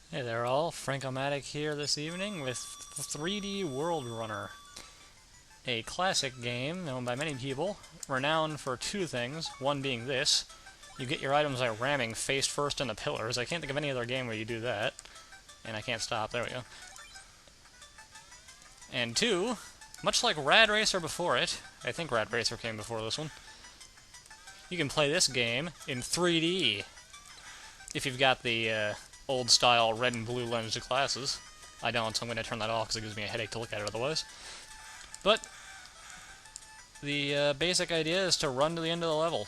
Hey there all, Frankomatic here this evening with 3D World Runner, a classic game known by many people, renowned for two things, one being this: you get your items by ramming face first into pillars. I can't think of any other game where you do that, and I can't stop, there we go. And two, much like Rad Racer before it, I think Rad Racer came before this one, you can play this game in 3D, if you've got the old-style red and blue lensed glasses. I don't, so I'm going to turn that off because it gives me a headache to look at it otherwise. But the basic idea is to run to the end of the level.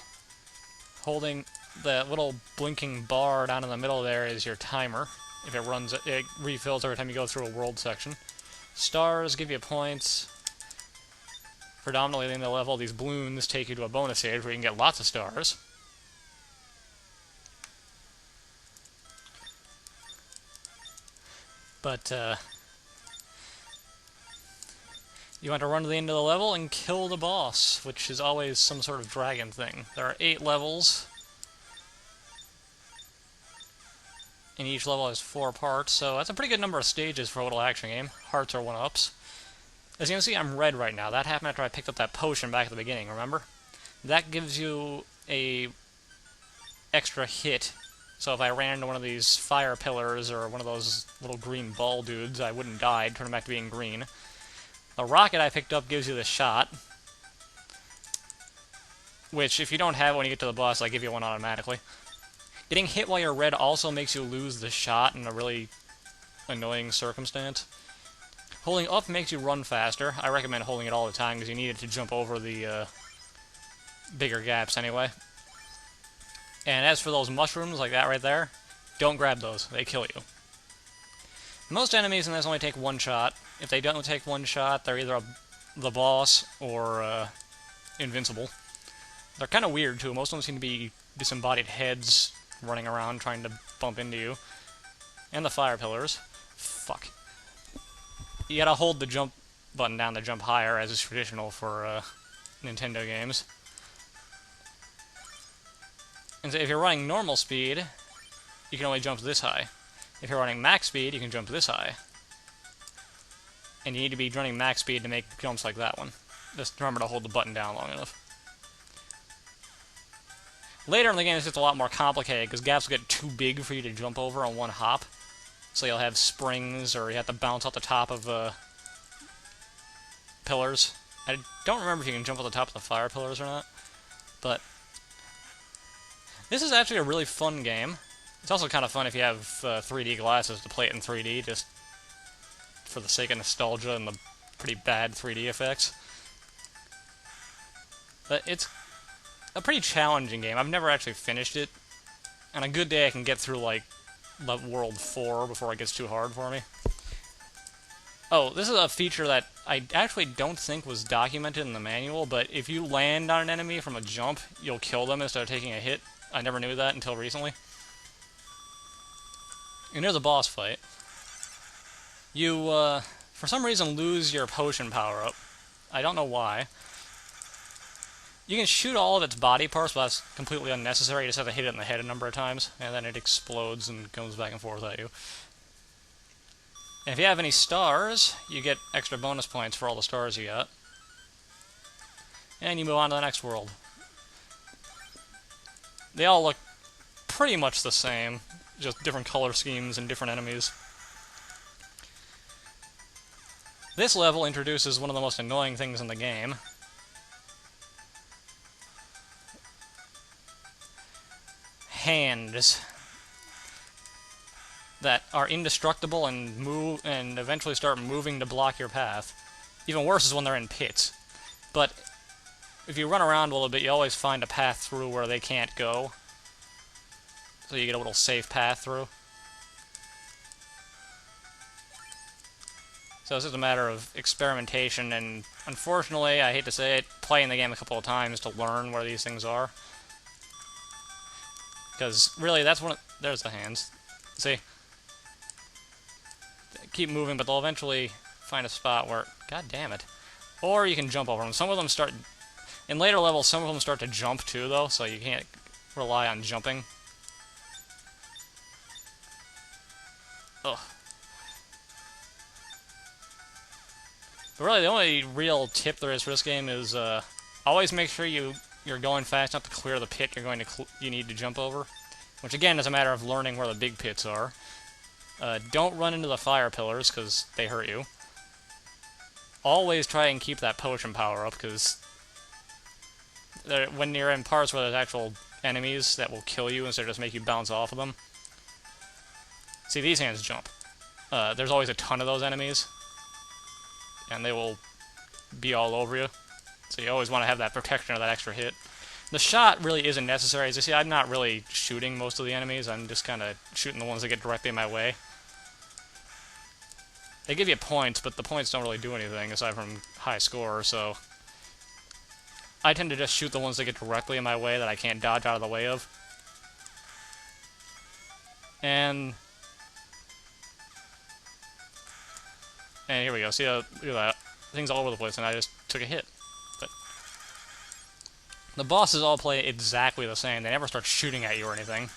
Holding that little blinking bar down in the middle there is your timer. If it runs, it refills every time you go through a world section. Stars give you points. Predominantly at the end of the level, these balloons take you to a bonus stage where you can get lots of stars. But, you want to run to the end of the level and kill the boss, which is always some sort of dragon thing. There are 8 levels, and each level has 4 parts, so that's a pretty good number of stages for a little action game. Hearts are 1-ups. As you can see, I'm red right now. That happened after I picked up that potion back at the beginning, remember? That gives you a extra hit. So if I ran into one of these fire pillars or one of those little green ball dudes, I wouldn't die. I'd turn them back to being green. The rocket I picked up gives you the shot, which if you don't have it when you get to the boss, I give you one automatically. Getting hit while you're red also makes you lose the shot in a really annoying circumstance. Holding up makes you run faster. I recommend holding it all the time because you need it to jump over the bigger gaps anyway. And as for those mushrooms, like that right there, don't grab those. They kill you. Most enemies in this only take one shot. If they don't take one shot, they're either the boss or invincible. They're kind of weird, too. Most of them seem to be disembodied heads running around trying to bump into you. And the fire pillars. Fuck. You gotta hold the jump button down to jump higher, as is traditional for Nintendo games. And so if you're running normal speed, you can only jump this high. If you're running max speed, you can jump this high. And you need to be running max speed to make jumps like that one. Just remember to hold the button down long enough. Later in the game, it gets a lot more complicated, because gaps will get too big for you to jump over on one hop. So you'll have springs, or you have to bounce off the top of pillars. I don't remember if you can jump off the top of the fire pillars or not, but this is actually a really fun game. It's also kind of fun if you have 3D glasses to play it in 3D, just for the sake of nostalgia and the pretty bad 3D effects. But it's a pretty challenging game. I've never actually finished it. On a good day, I can get through, like, World 4 before it gets too hard for me. Oh, this is a feature that I actually don't think was documented in the manual, but if you land on an enemy from a jump, you'll kill them instead of taking a hit. I never knew that until recently. And there's a boss fight. You, for some reason, lose your potion power-up. I don't know why. You can shoot all of its body parts, but that's completely unnecessary. You just have to hit it in the head a number of times, and then it explodes and goes back and forth at you. And if you have any stars, you get extra bonus points for all the stars you got. And you move on to the next world. They all look pretty much the same, just different color schemes and different enemies. This level introduces one of the most annoying things in the game. Hands that are indestructible and move and eventually start moving to block your path. Even worse is when they're in pits. But if you run around a little bit, you always find a path through where they can't go. So you get a little safe path through. So it's just a matter of experimentation, and unfortunately, I hate to say it, playing the game a couple of times to learn where these things are. Because really, that's one of... There's the hands. See? Keep moving, but they'll eventually find a spot where... God damn it. Or you can jump over them. Some of them start... In later levels, some of them start to jump too, though, so you can't rely on jumping. Ugh. But really, the only real tip there is for this game is always make sure you're going fast enough to clear the pit you need to jump over. Which again is a matter of learning where the big pits are. Don't run into the fire pillars because they hurt you. Always try and keep that potion power up because when you're in parts where there's actual enemies that will kill you instead of just make you bounce off of them. See, these hands jump. There's always a ton of those enemies, and they will be all over you. So you always want to have that protection of that extra hit. The shot really isn't necessary. As you see, I'm not really shooting most of the enemies. I'm just kind of shooting the ones that get directly in my way. They give you points, but the points don't really do anything aside from high score, so I tend to just shoot the ones that get directly in my way that I can't dodge out of the way of. And here we go. See, look at that. Things all over the place, and I just took a hit. But the bosses all play exactly the same. They never start shooting at you or anything.